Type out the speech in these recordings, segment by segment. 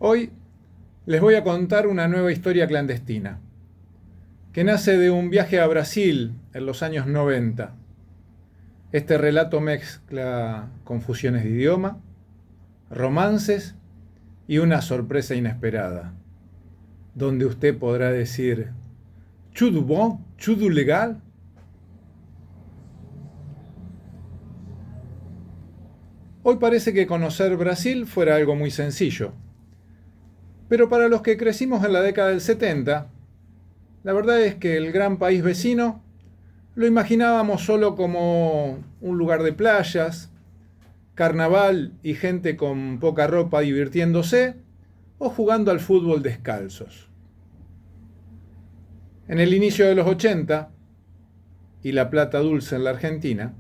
Hoy les voy a contar una nueva historia clandestina, que nace de un viaje a Brasil en los años 90. Este relato mezcla confusiones de idioma, romances y una sorpresa inesperada, donde usted podrá decir, ¿tudo bom? ¿Tudo legal? Hoy parece que conocer Brasil fuera algo muy sencillo, pero para los que crecimos en la década del 70, la verdad es que el gran país vecino lo imaginábamos solo como un lugar de playas, carnaval y gente con poca ropa divirtiéndose o jugando al fútbol descalzos. En el inicio de los 80, y la plata dulce en la Argentina,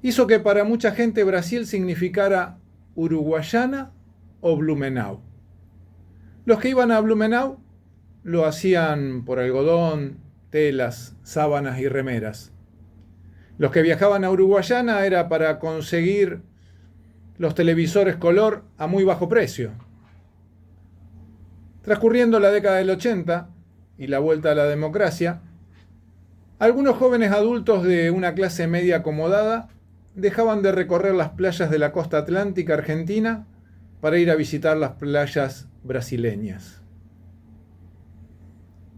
hizo que para mucha gente Brasil significara Uruguayana o Blumenau. Los que iban a Blumenau lo hacían por algodón, telas, sábanas y remeras. Los que viajaban a Uruguayana era para conseguir los televisores color a muy bajo precio. Transcurriendo la década del 80 y la vuelta a la democracia, algunos jóvenes adultos de una clase media acomodada dejaban de recorrer las playas de la costa atlántica argentina para ir a visitar las playas brasileñas.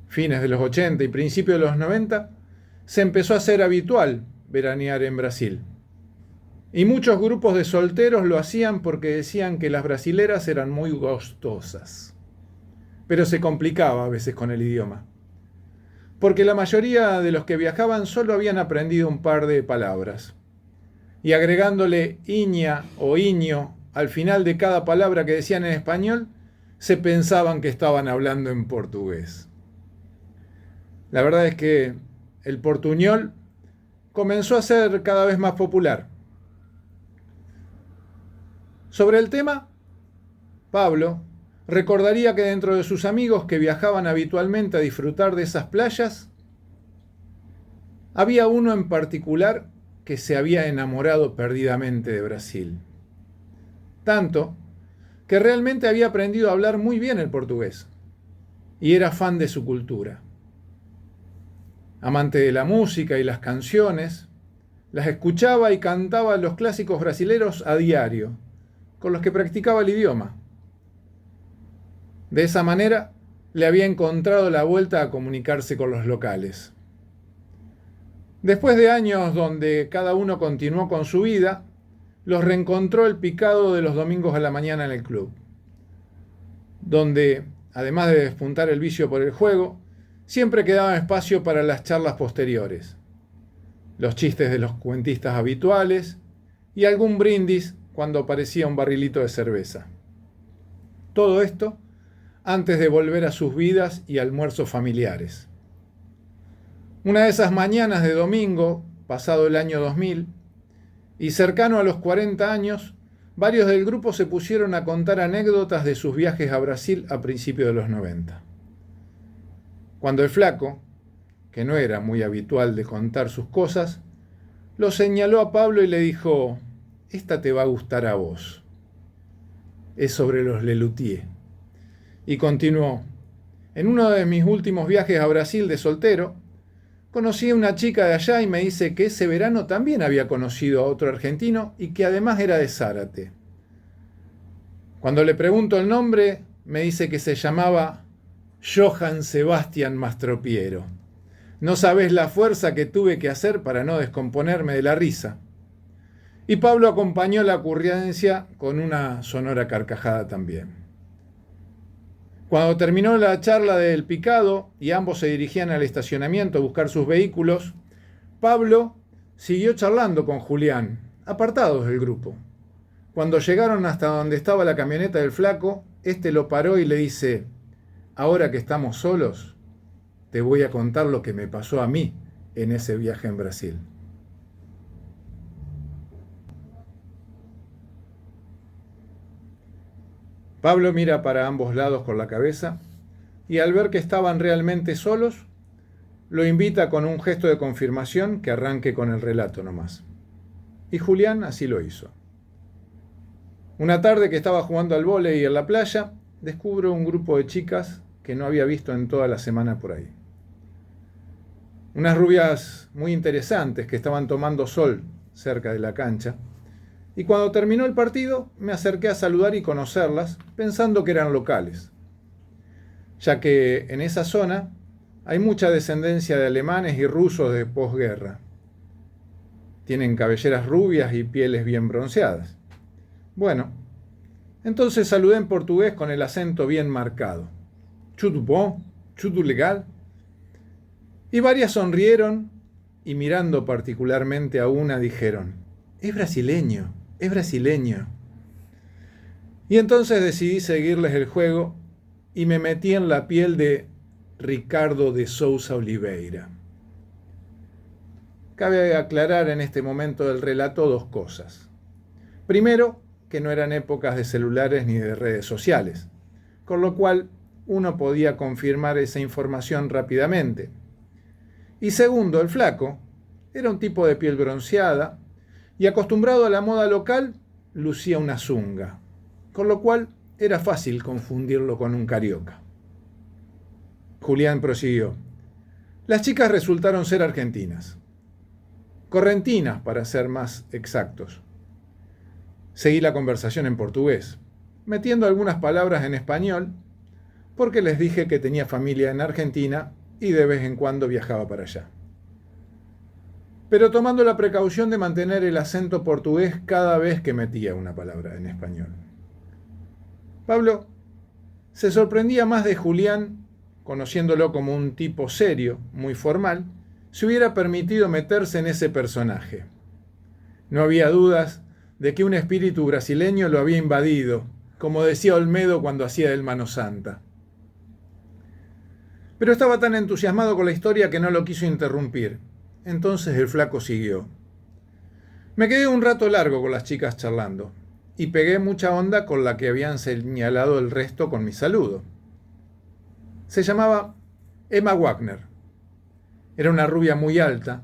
Fines de los 80 y principios de los 90, se empezó a hacer habitual veranear en Brasil. Y muchos grupos de solteros lo hacían porque decían que las brasileras eran muy gustosas. Pero se complicaba a veces con el idioma, porque la mayoría de los que viajaban solo habían aprendido un par de palabras. Y agregándole iña o iño al final de cada palabra que decían en español, se pensaban que estaban hablando en portugués. La verdad es que el portuñol comenzó a ser cada vez más popular. Sobre el tema, Pablo recordaría que dentro de sus amigos que viajaban habitualmente a disfrutar de esas playas, había uno en particular que se había enamorado perdidamente de Brasil. Tanto que realmente había aprendido a hablar muy bien el portugués y era fan de su cultura. Amante de la música y las canciones, las escuchaba y cantaba los clásicos brasileros a diario, con los que practicaba el idioma. De esa manera, le había encontrado la vuelta a comunicarse con los locales. Después de años donde cada uno continuó con su vida, los reencontró el picado de los domingos a la mañana en el club, donde, además de despuntar el vicio por el juego, siempre quedaba espacio para las charlas posteriores, los chistes de los cuentistas habituales y algún brindis cuando aparecía un barrilito de cerveza. Todo esto antes de volver a sus vidas y almuerzos familiares. Una de esas mañanas de domingo, pasado el año 2000, y cercano a los 40 años, varios del grupo se pusieron a contar anécdotas de sus viajes a Brasil a principios de los 90. Cuando el flaco, que no era muy habitual de contar sus cosas, lo señaló a Pablo y le dijo, «Esta te va a gustar a vos. Es sobre los Lelutier». Y continuó, «En uno de mis últimos viajes a Brasil de soltero, conocí a una chica de allá y me dice que ese verano también había conocido a otro argentino y que además era de Zárate. Cuando le pregunto el nombre, me dice que se llamaba Johann Sebastian Mastropiero. No sabés la fuerza que tuve que hacer para no descomponerme de la risa». Y Pablo acompañó la ocurrencia con una sonora carcajada también. Cuando terminó la charla del picado y ambos se dirigían al estacionamiento a buscar sus vehículos, Pablo siguió charlando con Julián, apartados del grupo. Cuando llegaron hasta donde estaba la camioneta del flaco, este lo paró y le dice, «Ahora que estamos solos, te voy a contar lo que me pasó a mí en ese viaje en Brasil». Pablo mira para ambos lados con la cabeza y al ver que estaban realmente solos, lo invita con un gesto de confirmación que arranque con el relato nomás. Y Julián así lo hizo. Una tarde que estaba jugando al vóley en la playa, descubro un grupo de chicas que no había visto en toda la semana por ahí. Unas rubias muy interesantes que estaban tomando sol cerca de la cancha. Y cuando terminó el partido, me acerqué a saludar y conocerlas, pensando que eran locales, ya que en esa zona hay mucha descendencia de alemanes y rusos de posguerra. Tienen cabelleras rubias y pieles bien bronceadas. Bueno, entonces saludé en portugués con el acento bien marcado. Tudo bom? Tudo legal? Y varias sonrieron y mirando particularmente a una dijeron, es brasileño, es brasileño. Y entonces decidí seguirles el juego y me metí en la piel de Ricardo de Sousa Oliveira. Cabe aclarar en este momento del relato dos cosas. Primero, que no eran épocas de celulares ni de redes sociales, con lo cual uno podía confirmar esa información rápidamente. Y segundo, el flaco era un tipo de piel bronceada y acostumbrado a la moda local, lucía una zunga, con lo cual era fácil confundirlo con un carioca. Julián prosiguió. Las chicas resultaron ser argentinas. Correntinas, para ser más exactos. Seguí la conversación en portugués, metiendo algunas palabras en español, porque les dije que tenía familia en Argentina y de vez en cuando viajaba para allá. Pero tomando la precaución de mantener el acento portugués cada vez que metía una palabra en español. Pablo se sorprendía más de Julián, conociéndolo como un tipo serio, muy formal, si hubiera permitido meterse en ese personaje. No había dudas de que un espíritu brasileño lo había invadido, como decía Olmedo cuando hacía del Mano Santa. Pero estaba tan entusiasmado con la historia que no lo quiso interrumpir. Entonces el flaco siguió. Me quedé un rato largo con las chicas charlando y pegué mucha onda con la que habían señalado el resto con mi saludo. Se llamaba Emma Wagner. Era una rubia muy alta,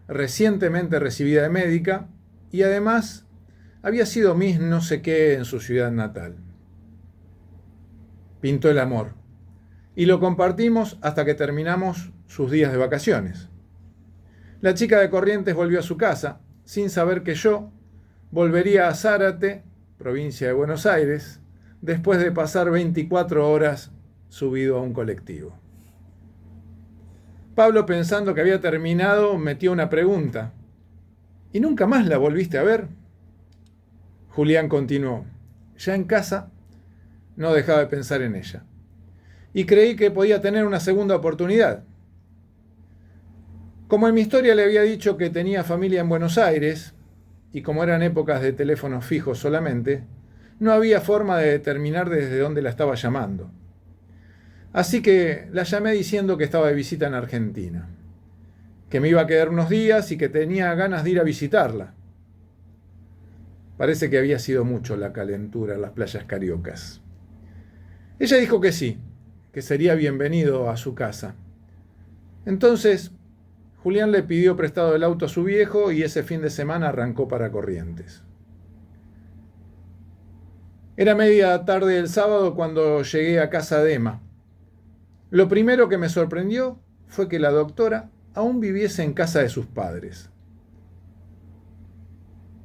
recientemente recibida de médica y además había sido Miss no sé qué en su ciudad natal. Pintó el amor y lo compartimos hasta que terminamos sus días de vacaciones. La chica de Corrientes volvió a su casa sin saber que yo volvería a Zárate, provincia de Buenos Aires, después de pasar 24 horas subido a un colectivo. Pablo, pensando que había terminado, metió una pregunta. ¿Y nunca más la volviste a ver? Julián continuó. Ya en casa no dejaba de pensar en ella. Y creí que podía tener una segunda oportunidad. Como en mi historia le había dicho que tenía familia en Buenos Aires, y como eran épocas de teléfonos fijos solamente, no había forma de determinar desde dónde la estaba llamando. Así que la llamé diciendo que estaba de visita en Argentina, que me iba a quedar unos días y que tenía ganas de ir a visitarla. Parece que había sido mucho la calentura en las playas cariocas. Ella dijo que sí, que sería bienvenido a su casa. Entonces, Julián le pidió prestado el auto a su viejo y ese fin de semana arrancó para Corrientes. Era media tarde del sábado cuando llegué a casa de Emma. Lo primero que me sorprendió fue que la doctora aún viviese en casa de sus padres.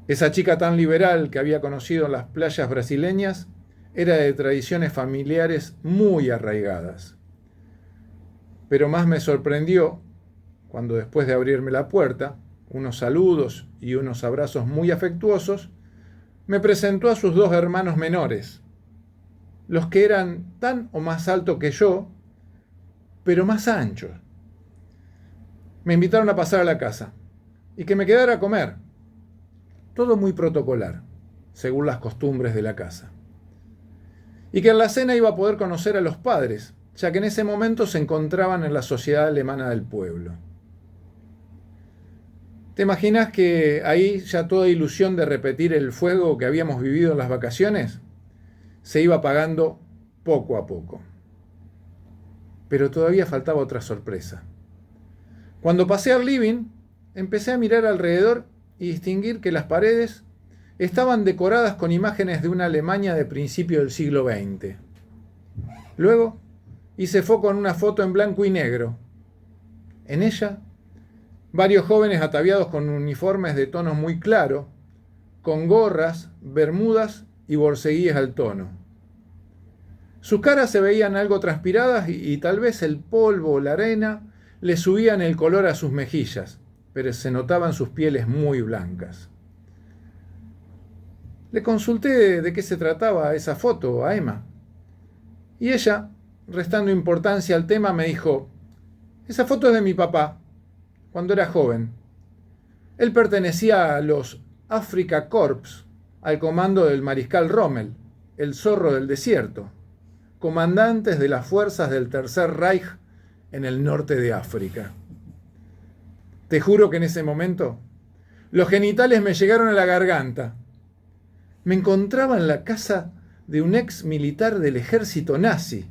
Esa chica tan liberal que había conocido en las playas brasileñas era de tradiciones familiares muy arraigadas. Pero más me sorprendió cuando después de abrirme la puerta, unos saludos y unos abrazos muy afectuosos, me presentó a sus dos hermanos menores, los que eran tan o más altos que yo, pero más anchos. Me invitaron a pasar a la casa y que me quedara a comer. Todo muy protocolar, según las costumbres de la casa. Y que en la cena iba a poder conocer a los padres, ya que en ese momento se encontraban en la sociedad alemana del pueblo. ¿Te imaginas que ahí ya toda ilusión de repetir el fuego que habíamos vivido en las vacaciones se iba apagando poco a poco? Pero todavía faltaba otra sorpresa. Cuando pasé al living, empecé a mirar alrededor y distinguir que las paredes estaban decoradas con imágenes de una Alemania de principio del siglo XX. Luego hice foco en una foto en blanco y negro. En ella, varios jóvenes ataviados con uniformes de tonos muy claros, con gorras, bermudas y borceguíes al tono. Sus caras se veían algo transpiradas y tal vez el polvo o la arena le subían el color a sus mejillas, pero se notaban sus pieles muy blancas. Le consulté de qué se trataba esa foto a Emma, y ella, restando importancia al tema, me dijo: esa foto es de mi papá, cuando era joven. Él pertenecía a los Afrika Korps, al comando del mariscal Rommel, el zorro del desierto, comandantes de las fuerzas del Tercer Reich en el norte de África. Te juro que en ese momento los genitales me llegaron a la garganta. Me encontraba en la casa de un ex militar del ejército nazi,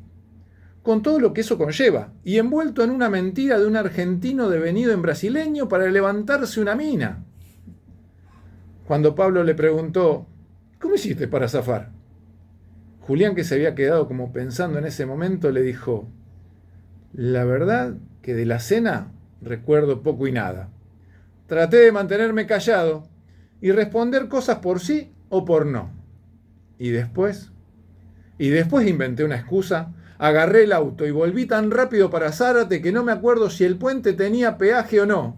con todo lo que eso conlleva, y envuelto en una mentira de un argentino devenido en brasileño para levantarse una mina. Cuando Pablo le preguntó: ¿cómo hiciste para zafar?, Julián, que se había quedado como pensando en ese momento, le dijo: la verdad que de la cena recuerdo poco y nada. Traté de mantenerme callado y responder cosas por sí o por no. Y después inventé una excusa, agarré el auto y volví tan rápido para Zárate que no me acuerdo si el puente tenía peaje o no.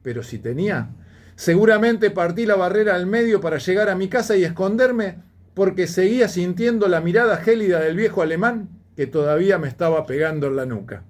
Pero si tenía, seguramente partí la barrera al medio para llegar a mi casa y esconderme, porque seguía sintiendo la mirada gélida del viejo alemán que todavía me estaba pegando en la nuca.